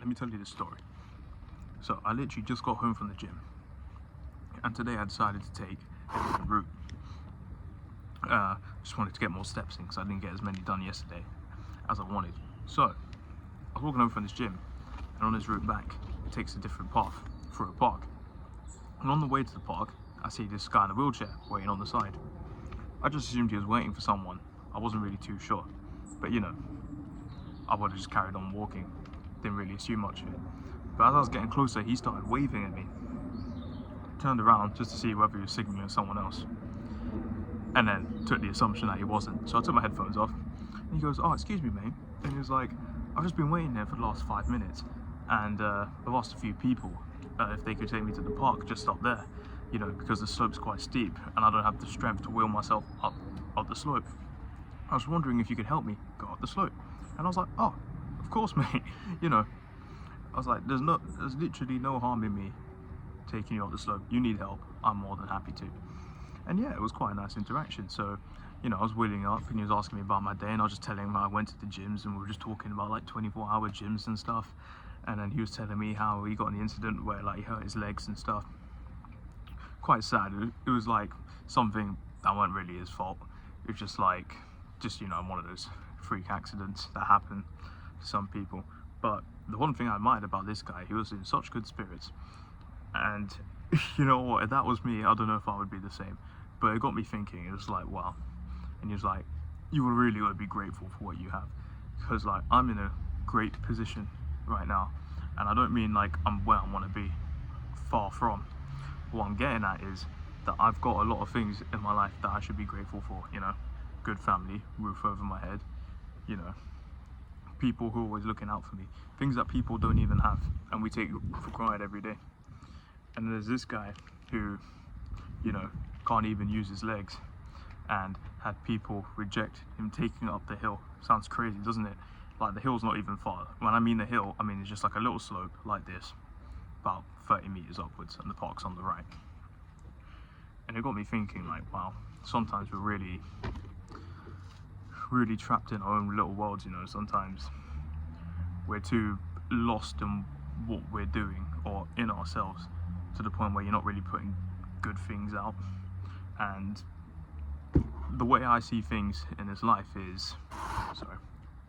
let me tell you this story. So I literally just got home from the gym, and today I decided to take a different route. Just wanted to get more steps in because I didn't get as many done yesterday as I wanted. So I was walking home from this gym, and on this route back, it takes a different path through a park. And on the way to the park, I see this guy in a wheelchair waiting on the side. I just assumed he was waiting for someone. I wasn't really too sure, but you know, I would have just carried on walking. Didn't really assume much of it. But as I was getting closer, he started waving at me. Turned around just to see whether he was signaling someone else, and then took the assumption that he wasn't. So I took my headphones off, and he goes, "Oh, excuse me, mate." And he was like, "I've just been waiting there for the last 5 minutes, and I've asked a few people if they could take me to the park just up there, you know, because the slope's quite steep, and I don't have the strength to wheel myself up the slope. I was wondering if you could help me go up the slope." And I was like, "Oh, of course, mate." You know, I was like, there's literally no harm in me taking you up the slope. You need help, I'm more than happy to. And yeah, it was quite a nice interaction. So, you know, I was wheeling up, and he was asking me about my day, and I was just telling him I went to the gyms, and we were just talking about like 24-hour gyms and stuff. And then he was telling me how he got in the incident where like he hurt his legs and stuff. Quite sad. It was like something that wasn't really his fault. It was just like, you know, one of those freak accidents that happen to some people. But the one thing I admired about this guy, he was in such good spirits. And you know what, if that was me, I don't know if I would be the same. But it got me thinking. It was like, wow. And he was like, you really got to be grateful for what you have, because like I'm in a great position right now, and I don't mean like I'm where I want to be, far from. What I'm getting at is that I've got a lot of things in my life that I should be grateful for, you know. Good family, roof over my head, you know, people who are always looking out for me, things that people don't even have and we take for granted every day. And there's this guy who, you know, can't even use his legs, and had people reject him taking up the hill. Sounds crazy, doesn't it? Like, the hill's not even far. When I mean the hill, I mean it's just like a little slope like this, about 30 meters upwards, and the park's on the right. And it got me thinking, like, wow, sometimes we're really trapped in our own little worlds, you know. Sometimes we're too lost in what we're doing or in ourselves, to the point where you're not really putting good things out. And the way I see things in this life is, sorry,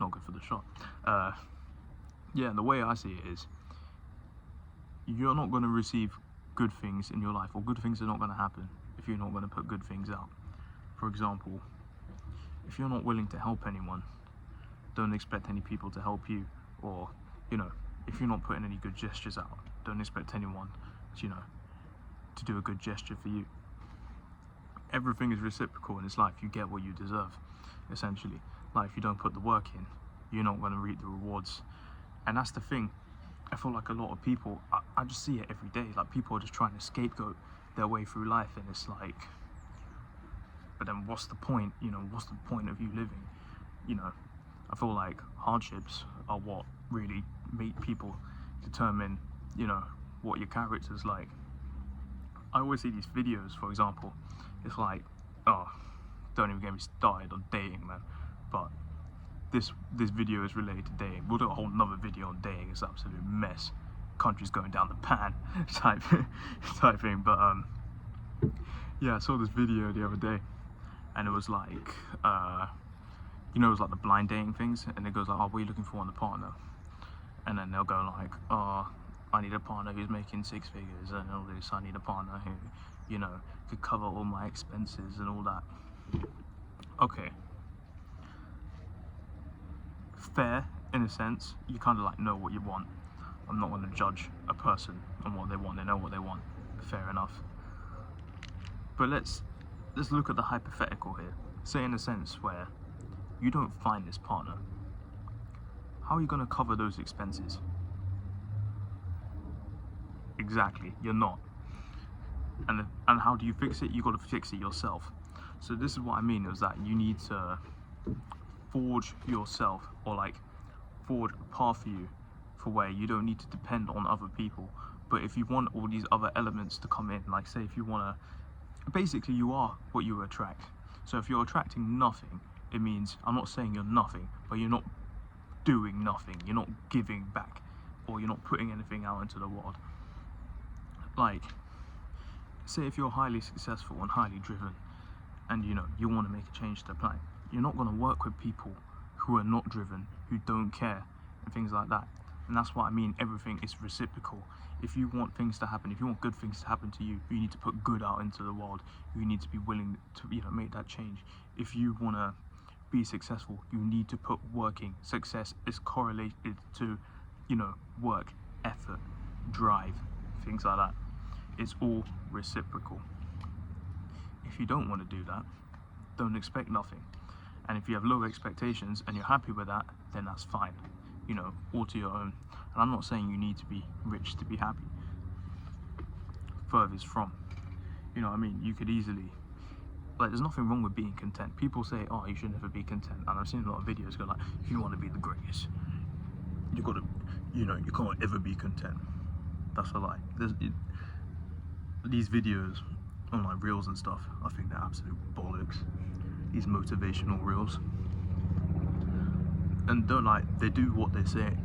not good for the shot. Yeah, the way I see it is, you're not going to receive good things in your life, or good things are not going to happen if you're not going to put good things out. For example, if you're not willing to help anyone, don't expect any people to help you. Or, you know, if you're not putting any good gestures out, don't expect anyone, you know, to do a good gesture for you. Everything is reciprocal in this life. You get what you deserve, essentially. Like, if you don't put the work in, you're not going to reap the rewards. And that's the thing. I feel like a lot of people, I just see it every day. Like, people are just trying to scapegoat their way through life, and it's like, but then what's the point? You know, what's the point of you living? You know, I feel like hardships are what really make people determine, you know, what your character's like. I always see these videos, for example, it's like, oh, don't even get me started on dating, man. But this video is related to dating. We'll do a whole nother video on dating. It's an absolute mess. Country's going down the pan type thing. But yeah, I saw this video the other day, and it was like, you know, it was like the blind dating things, and it goes like, oh, what are you looking for in a partner? And then they'll go like, oh, I need a partner who's making 6 figures and all this. I need a partner who, you know, could cover all my expenses and all that. Okay, fair in a sense. You kind of like know what you want. I'm not going to judge a person on what they want. They know what they want. Fair enough. But let's look at the hypothetical here. Say in a sense where you don't find this partner. How are you going to cover those expenses? Exactly, you're not. And how do you fix it? You got to fix it yourself. So this is what I mean, is that you need to forge yourself, or like forge a path for you, for where you don't need to depend on other people. But if you want all these other elements to come in, like say if you want to, basically you are what you attract. So if you're attracting nothing, it means, I'm not saying you're nothing, but you're not doing nothing, you're not giving back, or you're not putting anything out into the world. Like, say if you're highly successful and highly driven, and you want to make a change to the planet, you're not going to work with people who are not driven, who don't care, and things like that. And that's what I mean, everything is reciprocal. If you want things to happen, if you want good things to happen to you, you need to put good out into the world. You need to be willing to make that change. If you want to be successful, you need to put working. Success is correlated to work, effort, drive, things like that. It's all reciprocal. If you don't want to do that, don't expect nothing. And if you have low expectations and you're happy with that, then that's fine. All to your own. And I'm not saying you need to be rich to be happy. Furthest from. You could easily, there's nothing wrong with being content. People say, oh, you should never be content. And I've seen a lot of videos go like, if you want to be the greatest, you gotta, you can't ever be content. That's a lie. These videos on like reels and stuff, I think they're absolute bollocks. These motivational reels. And they do what they say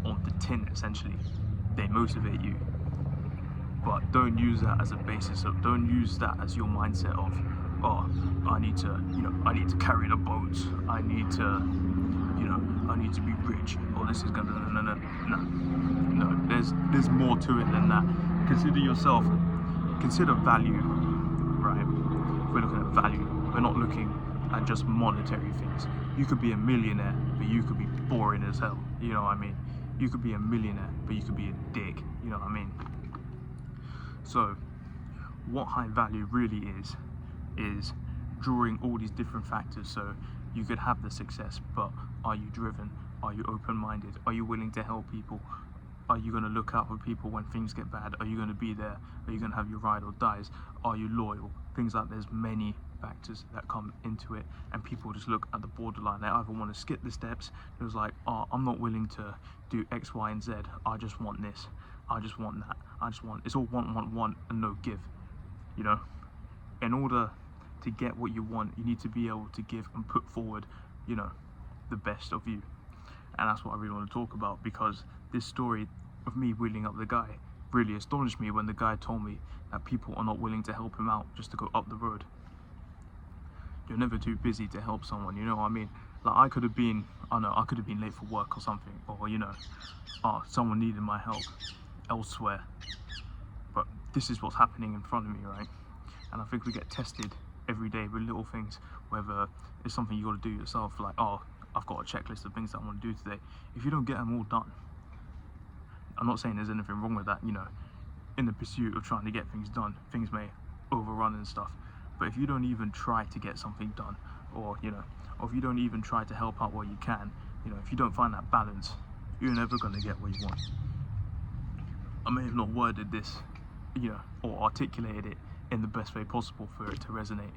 on the tin, essentially. They motivate you. But don't use that as a basis don't use that as your mindset of, oh, I need to carry the boats. I need to be rich. Or this is gonna, no. There's more to it than that. Consider yourself, consider value, right? If we're looking at value, we're not looking at just monetary things. You could be a millionaire, but you could be boring as hell. You know what I mean? You could be a millionaire, but you could be a dick. You know what I mean? So, what high value really is drawing all these different factors. So, you could have the success, but are you driven? Are you open-minded? Are you willing to help people? Are you going to look out for people when things get bad? Are you going to be there? Are you going to have your ride or dies? Are you loyal? Things like there's many factors that come into it, and people just look at the borderline. They either want to skip the steps. It was like, oh, I'm not willing to do X, Y, and Z. I just want this. I just want that. It's all want, and no give. In order to get what you want, you need to be able to give and put forward, the best of you. And that's what I really want to talk about, because this story of me wheeling up the guy really astonished me when the guy told me that people are not willing to help him out just to go up the road. You're never too busy to help someone, you know what I mean? Like, I could have been late for work or something, or someone needed my help elsewhere. But this is what's happening in front of me, right? And I think we get tested every day with little things, whether it's something you got to do yourself, like, oh, I've got a checklist of things that I want to do today. If you don't get them all done, I'm not saying there's anything wrong with that, in the pursuit of trying to get things done, things may overrun and stuff. But if you don't even try to get something done, or if you don't even try to help out where you can, if you don't find that balance, you're never going to get what you want. I may have not worded this, or articulated it in the best way possible for it to resonate.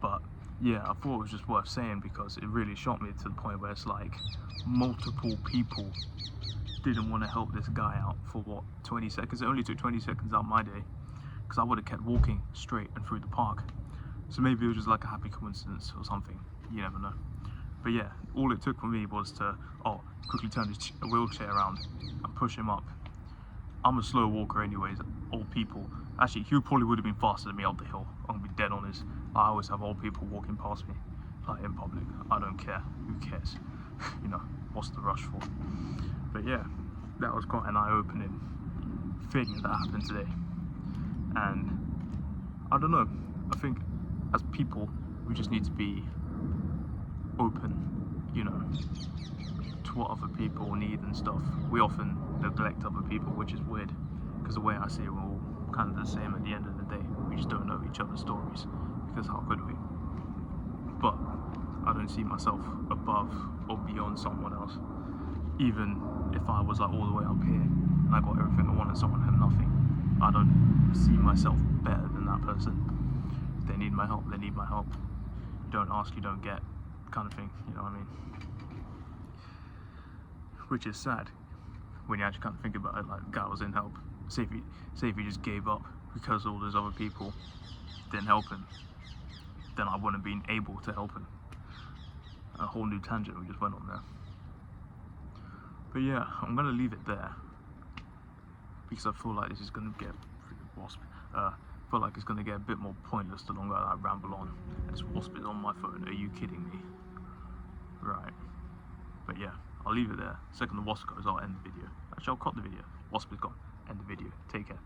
But yeah, I thought it was just worth saying, because it really shocked me to the point where it's like multiple people didn't want to help this guy out for 20 seconds. It only took 20 seconds out of my day, because I would have kept walking straight and through the park. So maybe it was just like a happy coincidence or something. You never know. But yeah, all it took for me was to quickly turn his wheelchair around and push him up. I'm a slow walker anyways. Old people, actually, he probably would have been faster than me up the hill. I'm gonna be dead honest. I always have old people walking past me, like in public. I don't care. Who cares? What's the rush for? But yeah, that was quite an eye-opening thing that happened today. And I don't know. I think as people, we just need to be open, to what other people need and stuff. We often neglect other people, which is weird, because the way I see it, we're all kind of the same at the end of the day. We just don't know each other's stories, because how could we? But I don't see myself above or beyond someone else. Even if I was like all the way up here and I got everything I want and someone had nothing, I don't see myself better than that person. If they need my help, they need my help. You don't ask, you don't get, kind of thing, you know what I mean? Which is sad when you actually kind of think about it. Like, the guy was in help. Say if he just gave up because all those other people didn't help him, then I wouldn't have been able to help him. A whole new tangent we just went on there. But yeah, I'm gonna leave it there. because I feel like this is going to get wasp. I feel like it's going to get a bit more pointless the longer I ramble on. This wasp is on my phone. Are you kidding me? Right. But yeah, I'll leave it there. Second the wasp goes, I'll end the video. Actually, I'll cut the video. Wasp is gone. End the video. Take care.